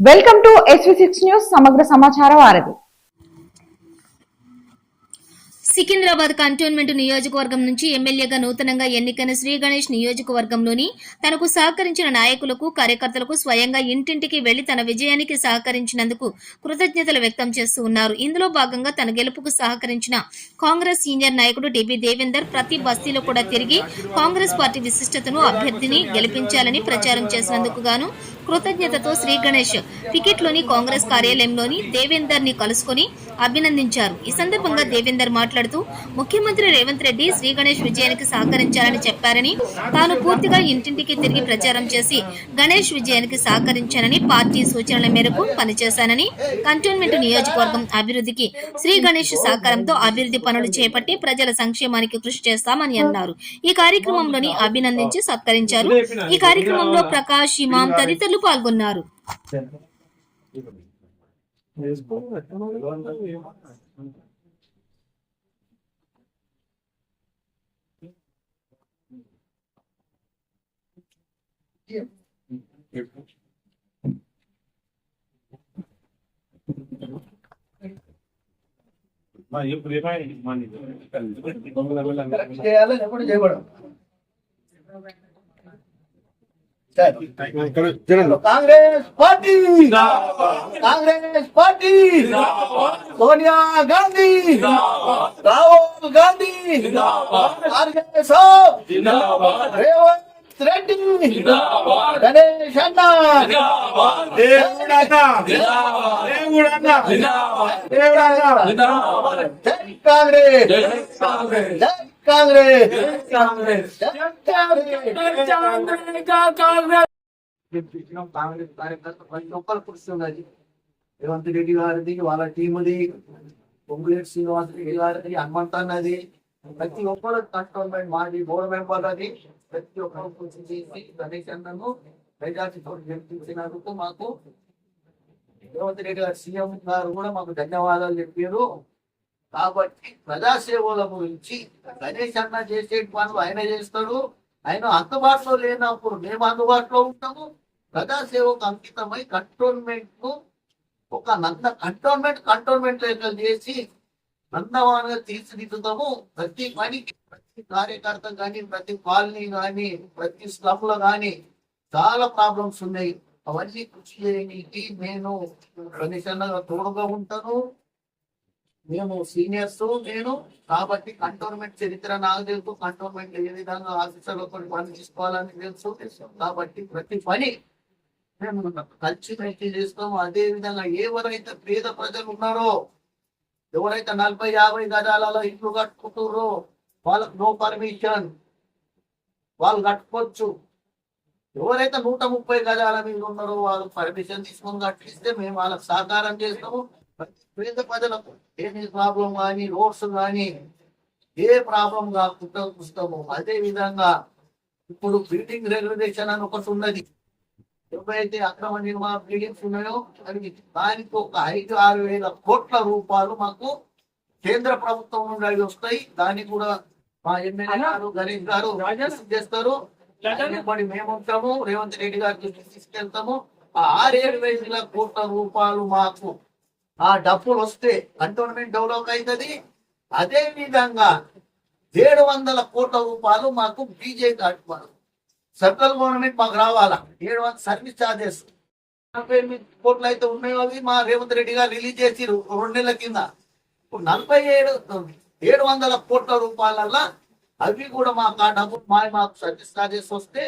Welcome to SV6 news సమగ్ర సమాచార వారధి. సికింద్రాబాద్ కంటోన్మెంట్ నియోజకవర్గం నుంచి ఎమ్మెల్యేగా నూతనంగా ఎన్నికైన శ్రీ గణేష్ నియోజకవర్గంలోని తనకు సహకరించిన నాయకులకు కార్యకర్తలకు స్వయంగా ఇంటింటికి వెళ్లి తన విజయానికి సహకరించినందుకు కృతజ్ఞతలు వ్యక్తం చేస్తూ ఉన్నారు. ఇందులో భాగంగా తన గెలుపుకు సహకరించిన కాంగ్రెస్ సీనియర్ నాయకుడు డిబి దేవేందర్ ప్రతి బస్తీలో కూడా తిరిగి కాంగ్రెస్ పార్టీ విశిష్టతను అభ్యర్థిని గెలిపించాలని ప్రచారం చేసినందుకు గాను కృతజ్ఞతతో శ్రీ గణేష్ పికెట్లోని కాంగ్రెస్ కార్యాలయంలోని దేవేందర్ ని కలుసుకుని అభినందించారు. ఈ సందర్భంగా దేవేందర్ మాట్లాడుతూ ముఖ్యమంత్రి రేవంత్ రెడ్డి శ్రీ గణేష్ విజయానికి సహకరించాలని చెప్పారని, తాను పూర్తిగా ఇంటింటికి తిరిగి ప్రచారం చేసి గణేష్ విజయానికి సహకరించానని, పార్టీ సూచనల మేరకు పనిచేశానని, కంటోన్మెంట్ నియోజకవర్గం అభివృద్ధికి శ్రీ గణేష్ సహకారంతో అభివృద్ధి పనులు చేపట్టి ప్రజల సంక్షేమానికి కృషి చేస్తామని అన్నారు. ఈ కార్యక్రమంలోని అభినందించి సత్కరించారు. ఈ కార్యక్రమంలో ప్రకాష్, ఇమాం తదితరులు పాల్గొన్నారు. కాంగ్రెస్ పార్టీ, కాంగ్రెస్ పార్టీ, సోనియా గాంధీ, రాహుల్ గాంధీ, కాంగ్రెస్ రేవంత్ రెడ్డి, గణేష్ అన్న, జై కాంగ్రెస్, జై కాంగ్రెస్, కాంగ్రెస్ కార్యకర్త ప్రతి ఒక్కరు కృషి ఉన్నది. రేవంత్ రెడ్డి గారిది, వాళ్ళ టీముది, పొంగులేటి శ్రీనివాస రెడ్డి గారిది, హనుమంతన్నది, ప్రతి ఒక్కరు కంటోన్మెంట్ మాది బోర్డు మెంబర్ అది, ప్రతి ఒక్కరు కృషి చేసి గణేష్ అన్నను మెజార్టీతో గెలిపించినందుకు మాకు రేవంత్ రెడ్డి గారు సీఎం గారు కూడా మాకు ధన్యవాదాలు చెప్పారు. కాబట్టి ప్రజాసేవల గురించి గణేష్ అన్న చేసే పనులు ఆయన చేస్తాడు. ఆయన అందుబాటులో లేనప్పుడు మేము అందుబాటులో ఉంటాము. ప్రజాసేవకు అంకితమై కంటోన్మెంట్ ను ఒక కంటోన్మెంట్ లెక్కలు చేసి నందవాన్గా తీర్చిదిద్దుతాము. ప్రతి పనికి, ప్రతి కార్యకర్త కానీ, ప్రతి కాలనీ కానీ, ప్రతి స్లమ్ లో కానీ చాలా ప్రాబ్లమ్స్ ఉన్నాయి. అవన్నీ కృషి చేయడానికి నేను గణేష్ అన్నగా తోడుగా ఉంటాను. మేము సీనియర్స్ నేను, కాబట్టి కంటోన్మెంట్ చరిత్ర నాకు తెలుసు. కంటోన్మెంట్ ఏ విధంగా ఆఫీసర్లతో పని తీసుకోవాలని తెలుసు. కాబట్టి ప్రతి పని మేము కలిసి చేస్తాము. అదే విధంగా ఎవరైతే పేద ప్రజలు ఉన్నారో, ఎవరైతే 40-50 గజాలలో ఇల్లు కట్టుకుంటారో వాళ్ళకు నో పర్మిషన్, వాళ్ళు కట్టుకోవచ్చు. ఎవరైతే 130 గజాల మీద ఉన్నారో వాళ్ళు పర్మిషన్ తీసుకొని కట్టిస్తే మేము వాళ్ళకి సహకారం చేస్తాము. పేద ప్రజలకు ఏమి ప్రాబ్లం కానీ, రోడ్స్ కానీ ఏ ప్రాబ్లం కాకుండా చూస్తాము. అదే విధంగా ఇప్పుడు బిల్డింగ్ రెగ్యులేషన్ అని ఒకటి ఉన్నది. ఎవరైతే అక్రమ నిర్మాణ బిల్డింగ్స్ ఉన్నాయో అది దానికి ఒక 5-6 వేల కోట్ల రూపాయలు మాకు కేంద్ర ప్రభుత్వం నుండి అవి వస్తాయి. దాన్ని కూడా మా ఎమ్మెల్యే గారు గణేష్ గారు చేస్తారు. మేము ఉంటాము, రేవంత్ రెడ్డి గారికి తీసుకెళ్తాము. ఆ 6-7 వేల కోట్ల రూపాయలు మాకు ఆ డబ్బులు వస్తే కంటోన్మెంట్ డెవలప్ అవుతుంది. అదే విధంగా 700 కోట్ల రూపాయలు మాకు బీజేపీ సెంట్రల్ గవర్నమెంట్ మాకు రావాలా. 700 సర్వీస్ చార్జెస్ 48 కోట్లు అయితే ఉన్నాయో అవి మా రేవంత్ రెడ్డి గారు రిలీజ్ చేసి 2 నెలల కింద. ఇప్పుడు 700 కోట్ల రూపాయలల్లా అవి కూడా మాకు ఆ డబ్బులు మాకు సర్వీస్ చార్జెస్ వస్తే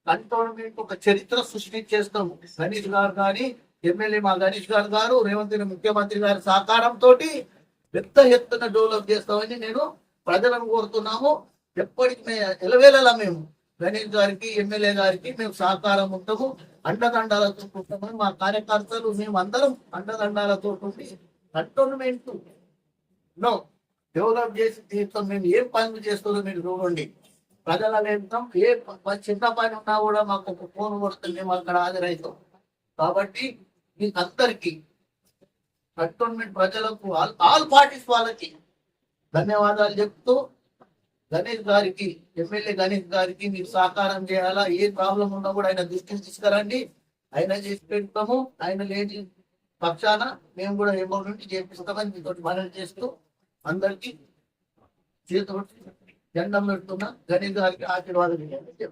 కంటోన్మెంట్ ఒక చరిత్ర సృష్టించేస్తాము. గణేష్ గారు కానీ, ఎమ్మెల్యే మా గణేష్ గారు రేవంత్ రెడ్డి ముఖ్యమంత్రి గారి సహకారంతో పెద్ద ఎత్తున డెవలప్ చేస్తామని నేను ప్రజలను కోరుతున్నాము. ఎప్పటికీ ఎలవేళలా మేము గణేష్ గారికి, ఎమ్మెల్యే గారికి మేము సహకారం ఉంటాము, అండదండాలతో ఉంటామని మా కార్యకర్తలు మేము అందరం అండదండాలతో ఉండి కంటోన్మెంట్ లో డెవలప్ చేసి తీర్థం. మేము ఏం పనులు చేస్తుందో మీరు చూడండి. ప్రజల వెళ్తాం, ఏ చిన్న పని ఉన్నా కూడా మాకు ఒక ఫోన్ కొడుతుంది, మేము అక్కడ హాజరవుతాం. కాబట్టి మీకు అందరికి కంటోన్మెంట్ ప్రజలకు, ఆల్ పార్టీస్ వాళ్ళకి ధన్యవాదాలు చెప్తూ గణేష్ గారికి, ఎమ్మెల్యే గణేష్ గారికి మీరు సహకారం చేయాలా. ఏ ప్రాబ్లం ఉన్నా కూడా ఆయన దృష్టికి తీసుకురండి. ఆయన చేసి పెడతాము. ఆయన లేని పక్షాన మేము కూడా అమౌంట్ నుండి చేపిస్తామని మీతో మనవి చేస్తూ అందరికీ చేతులు దండం పెడుతున్నా. గణేష్ గారికి ఆశీర్వాదం ఇవ్వండి.